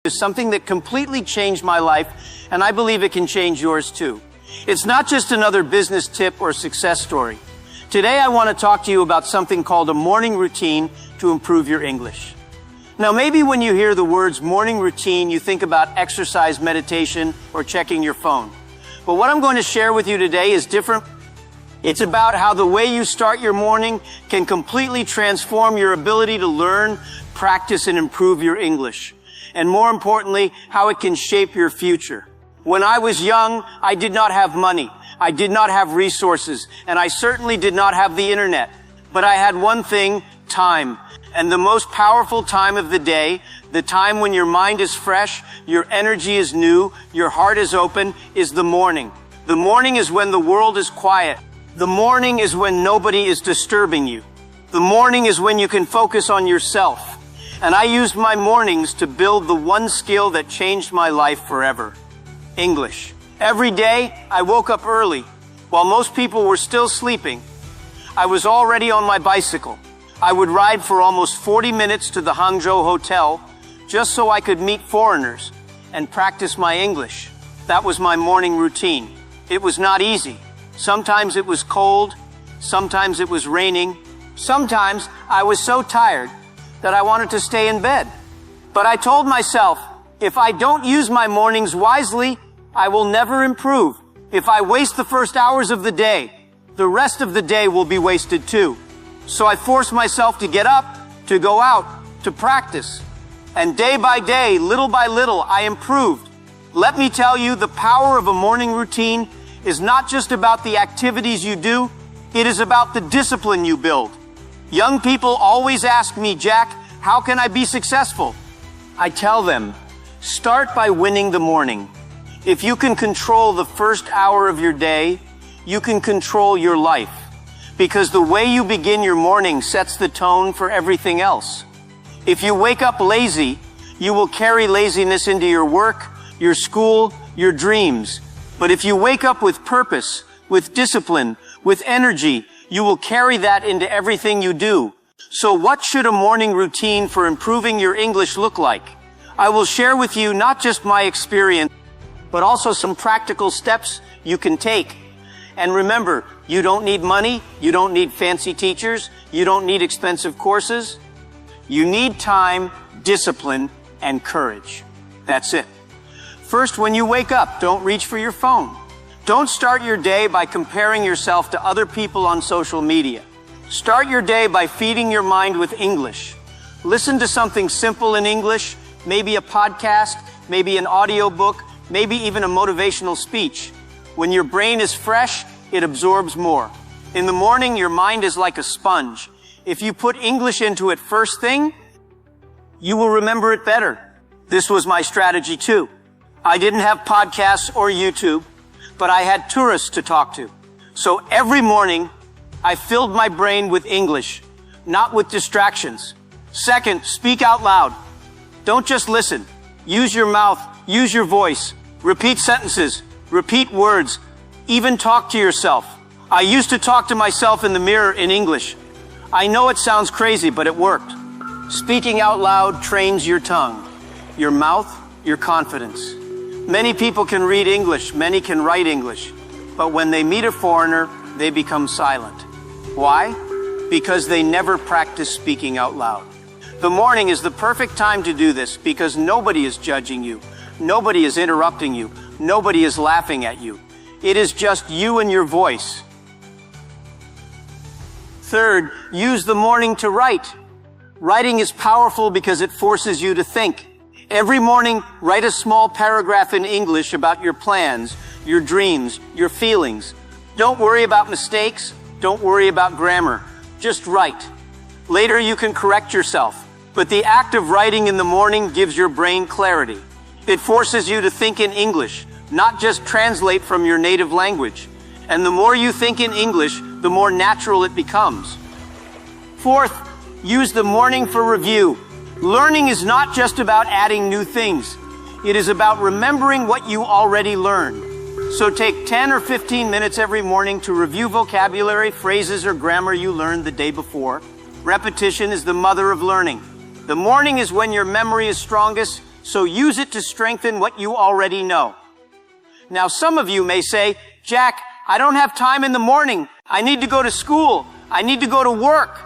is something that completely changed my life, and I believe it can change yours too. It's not just another business tip or success story. Today I want to talk to you about something called a morning routine to improve your English. Now maybe when you hear the words morning routine, you think about exercise, meditation, or checking your phone. But what I'm going to share with you today is different. It's about how the way you start your morning can completely transform your ability to learn, practice, and improve your English. And more importantly, how it can shape your future. When I was young, I did not have money. I did not have resources, and I certainly did not have the internet. But I had one thing, time. And the most powerful time of the day, the time when your mind is fresh, your energy is new, your heart is open, is the morning. The morning is when the world is quiet. The morning is when nobody is disturbing you. The morning is when you can focus on yourself. And I used my mornings to build the one skill that changed my life forever. English. Every day, I woke up early. While most people were still sleeping, I was already on my bicycle. I would ride for almost 40 minutes to the Hangzhou Hotel just so I could meet foreigners and practice my English. That was my morning routine. It was not easy. Sometimes it was cold. Sometimes it was raining. Sometimes I was so tired that I wanted to stay in bed. But I told myself, if I don't use my mornings wisely, I will never improve. If I waste the first hours of the day, the rest of the day will be wasted too. So I forced myself to get up, to go out, to practice. And day by day, little by little, I improved. Let me tell you, the power of a morning routine is not just about the activities you do, it is about the discipline you build. Young people always ask me, Jack, how can I be successful? I tell them, start by winning the morning. If you can control the first hour of your day, you can control your life. Because the way you begin your morning sets the tone for everything else. If you wake up lazy, you will carry laziness into your work, your school, your dreams. But if you wake up with purpose, with discipline, with energy, you will carry that into everything you do. So what should a morning routine for improving your English look like? I will share with you not just my experience, but also some practical steps you can take. And remember, you don't need money, you don't need fancy teachers, you don't need expensive courses. You need time, discipline, and courage. That's it. First, when you wake up, don't reach for your phone. Don't start your day by comparing yourself to other people on social media. Start your day by feeding your mind with English. Listen to something simple in English, maybe a podcast, maybe an audiobook, maybe even a motivational speech. When your brain is fresh, it absorbs more. In the morning, your mind is like a sponge. If you put English into it first thing, you will remember it better. This was my strategy too. I didn't have podcasts or YouTube, but I had tourists to talk to. So every morning, I filled my brain with English, not with distractions. Second, speak out loud. Don't just listen. Use your mouth, use your voice. Repeat sentences, repeat words, even talk to yourself. I used to talk to myself in the mirror in English. I know it sounds crazy, but it worked. Speaking out loud trains your tongue, your mouth, your confidence. Many people can read English, many can write English, but when they meet a foreigner, they become silent. Why? Because they never practice speaking out loud. The morning is the perfect time to do this because nobody is judging you, nobody is interrupting you, nobody is laughing at you. It is just you and your voice. Third, use the morning to write. Writing is powerful because it forces you to think. Every morning, write a small paragraph in English about your plans, your dreams, your feelings. Don't worry about mistakes. Don't worry about grammar. Just write. Later, you can correct yourself. But the act of writing in the morning gives your brain clarity. It forces you to think in English, not just translate from your native language. And the more you think in English, the more natural it becomes. Fourth, use the morning for review. Learning is not just about adding new things. It is about remembering what you already learned. So take 10 or 15 minutes every morning to review vocabulary, phrases, or grammar you learned the day before. Repetition is the mother of learning. The morning is when your memory is strongest, So use it to strengthen what you already know. Now, some of you may say, Jack, I don't have time in the morning. I need to go to school. I need to go to work.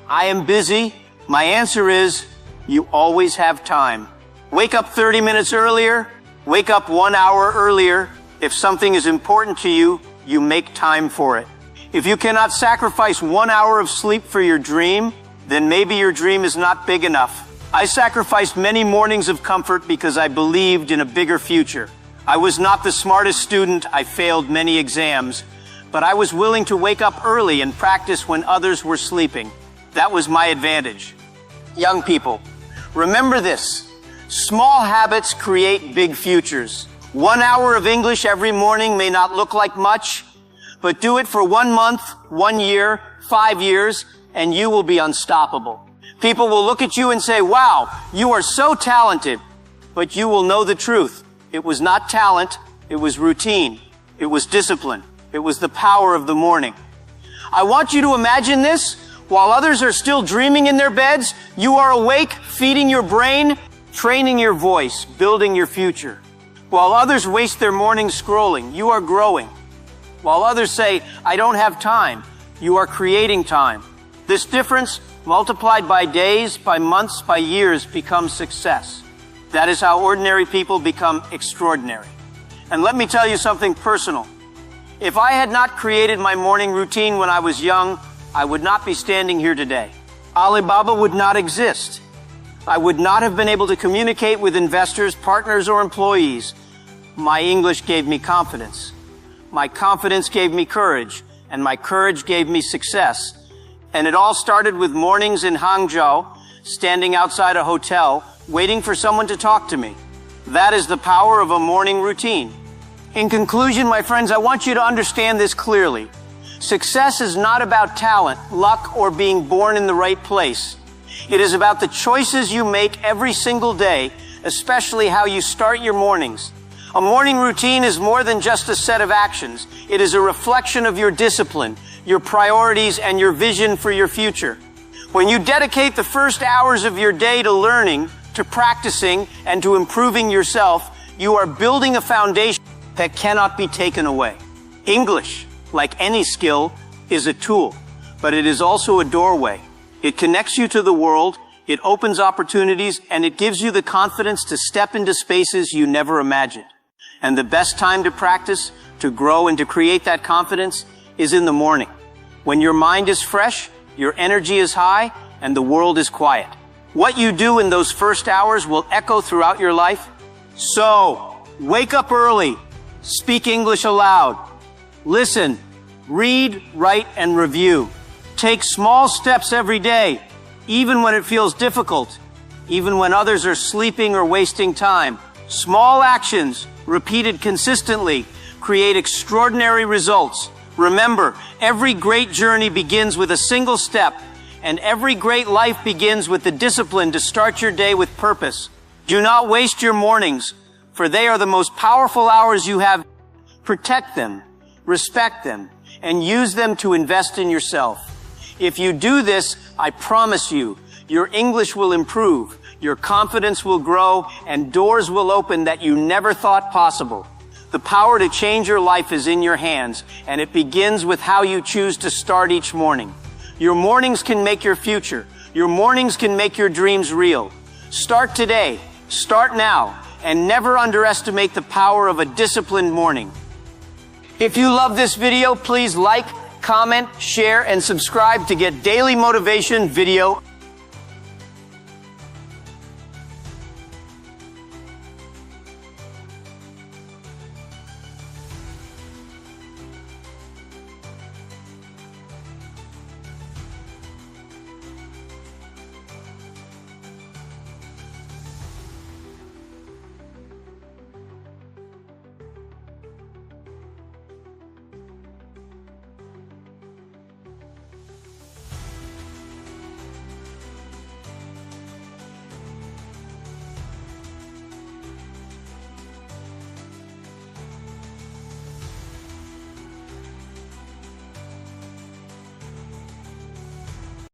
I am busy. My answer is, you always have time. Wake up 30 minutes earlier. Wake up 1 hour earlier. If something is important to you, you make time for it. If you cannot sacrifice 1 hour of sleep for your dream, then maybe your dream is not big enough. I sacrificed many mornings of comfort because I believed in a bigger future. I was not the smartest student. I failed many exams, but I was willing to wake up early and practice when others were sleeping. That was my advantage. Young people, remember this. Small habits create big futures. 1 hour of English every morning may not look like much, but do it for 1 month, 1 year, 5 years, and you will be unstoppable. People will look at you and say, wow, you are so talented, but you will know the truth. It was not talent. It was routine. It was discipline. It was the power of the morning. I want you to imagine this. While others are still dreaming in their beds, you are awake, feeding your brain, training your voice, building your future. While others waste their mornings scrolling, you are growing. While others say, I don't have time, you are creating time. This difference, multiplied by days, by months, by years, becomes success. That is how ordinary people become extraordinary. And let me tell you something personal. If I had not created my morning routine when I was young, I would not be standing here today. Alibaba would not exist. I would not have been able to communicate with investors, partners, or employees. My English gave me confidence. My confidence gave me courage, and my courage gave me success. And it all started with mornings in Hangzhou, standing outside a hotel, waiting for someone to talk to me. That is the power of a morning routine. In conclusion, my friends, I want you to understand this clearly. Success is not about talent, luck, or being born in the right place. It is about the choices you make every single day, especially how you start your mornings. A morning routine is more than just a set of actions. It is a reflection of your discipline, your priorities, and your vision for your future. When you dedicate the first hours of your day to learning, to practicing, and to improving yourself, you are building a foundation that cannot be taken away. English, like any skill, is a tool, but it is also a doorway. It connects you to the world, it opens opportunities, and it gives you the confidence to step into spaces you never imagined. And the best time to practice, to grow, and to create that confidence is in the morning. When your mind is fresh, your energy is high, and the world is quiet. What you do in those first hours will echo throughout your life. So, wake up early. Speak English aloud. Listen, read, write, and review. Take small steps every day, even when it feels difficult, even when others are sleeping or wasting time. Small actions, repeated consistently, create extraordinary results. Remember, every great journey begins with a single step, and every great life begins with the discipline to start your day with purpose. Do not waste your mornings, for they are the most powerful hours you have. Protect them, respect them, and use them to invest in yourself. If you do this, I promise you, your English will improve, your confidence will grow, and doors will open that you never thought possible. The power to change your life is in your hands, and it begins with how you choose to start each morning. Your mornings can make your future. Your mornings can make your dreams real. Start today, start now, and never underestimate the power of a disciplined morning. If you love this video, please like, comment, share, and subscribe to get daily motivation video.